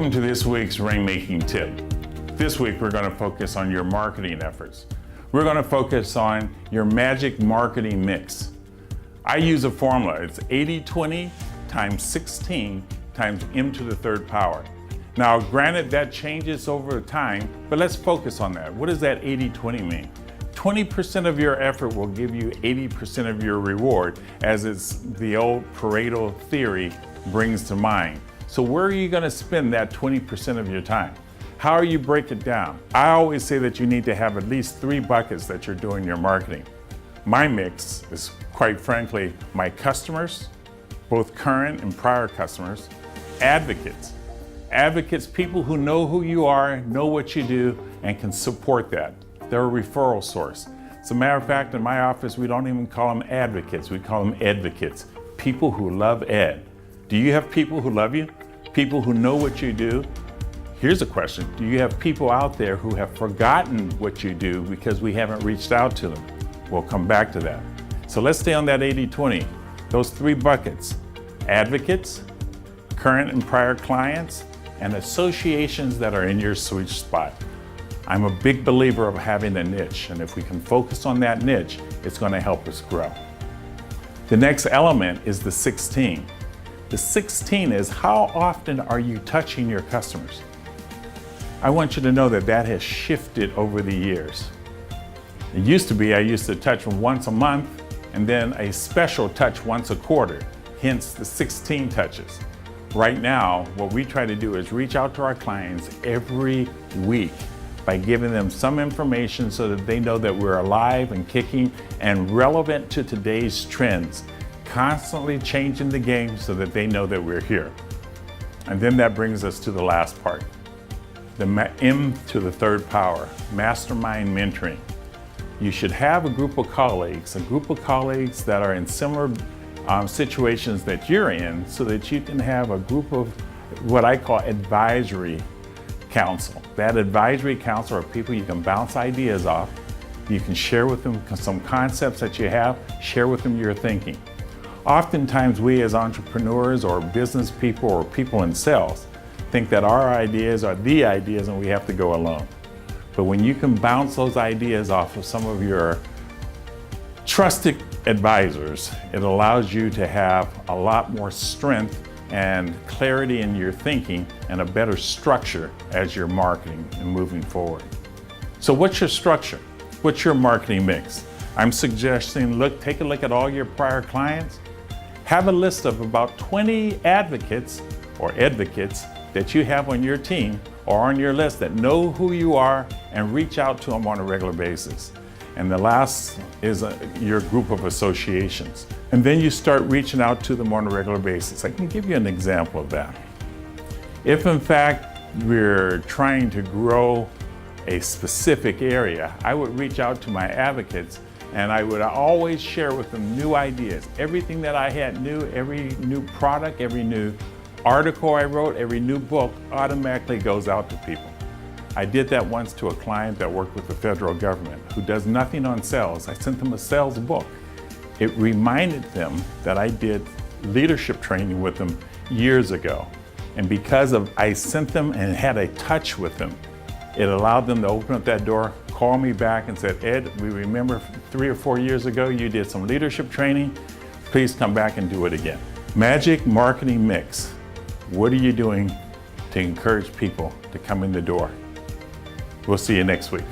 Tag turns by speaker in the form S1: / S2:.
S1: Welcome to this week's Rainmaking tip. This week we're going to focus on your marketing efforts. We're going to focus on your magic marketing mix. I use a formula. It's 80-20 times 16 times m to the third power. Now, granted, that changes over time, but let's focus on that. What does that 80-20 mean? 20% of your effort will give you 80% of your reward, as it's the old Pareto theory brings to mind. So where are you going to spend that 20% of your time? How do you break it down? I always say that you need to have at least 3 buckets that you're doing your marketing. My mix is, quite frankly, my customers, both current and prior customers, advocates. Advocates, people who know who you are, know what you do, and can support that. They're a referral source. As a matter of fact, in my office, we don't even call them advocates, we call them advocates. People who love ed. Do you have people who love you? People who know what you do? Here's a question. Do you have people out there who have forgotten what you do because we haven't reached out to them? We'll come back to that. So let's stay on that 80-20. Those 3 buckets: advocates, current and prior clients, and associations that are in your sweet spot. I'm a big believer of having a niche, and if we can focus on that niche, it's going to help us grow. The next element is the 16. The 16 is, how often are you touching your customers? I want you to know that that has shifted over the years. It used to be I used to touch them once a month and then a special touch once a quarter, hence the 16 touches. Right now, what we try to do is reach out to our clients every week by giving them some information so that they know that we're alive and kicking and relevant to today's trends, constantly changing the game so that they know that we're here. And then that brings us to the last part, the M to the third power, Mastermind mentoring. You should have a group of colleagues that are in similar situations that you're in, so that you can have a group of what I call advisory council. That advisory council are people you can bounce ideas off. You can share with them some concepts that you have, share with them your thinking. Oftentimes we as entrepreneurs or business people or people in sales think that our ideas are the ideas and we have to go alone. But when you can bounce those ideas off of some of your trusted advisors, it allows you to have a lot more strength and clarity in your thinking and a better structure as you're marketing and moving forward. So what's your structure? What's your marketing mix? I'm suggesting, take a look at all your prior clients. Have a list of about 20 advocates or advocates that you have on your team or on your list that know who you are, and reach out to them on a regular basis. And the last is your group of associations. And then you start reaching out to them on a regular basis. I can give you an example of that. If in fact we're trying to grow a specific area, I would reach out to my advocates and I would always share with them new ideas. Everything that I had new, every new product, every new article I wrote, every new book automatically goes out to people. I did that once to a client that worked with the federal government who does nothing on sales. I sent them a sales book. It reminded them that I did leadership training with them years ago. And because I sent them and had a touch with them, it allowed them to open up that door, call me back and said, Ed, we remember 3 or 4 years ago you did some leadership training. Please come back and do it again. Magic marketing mix. What are you doing to encourage people to come in the door? We'll see you next week.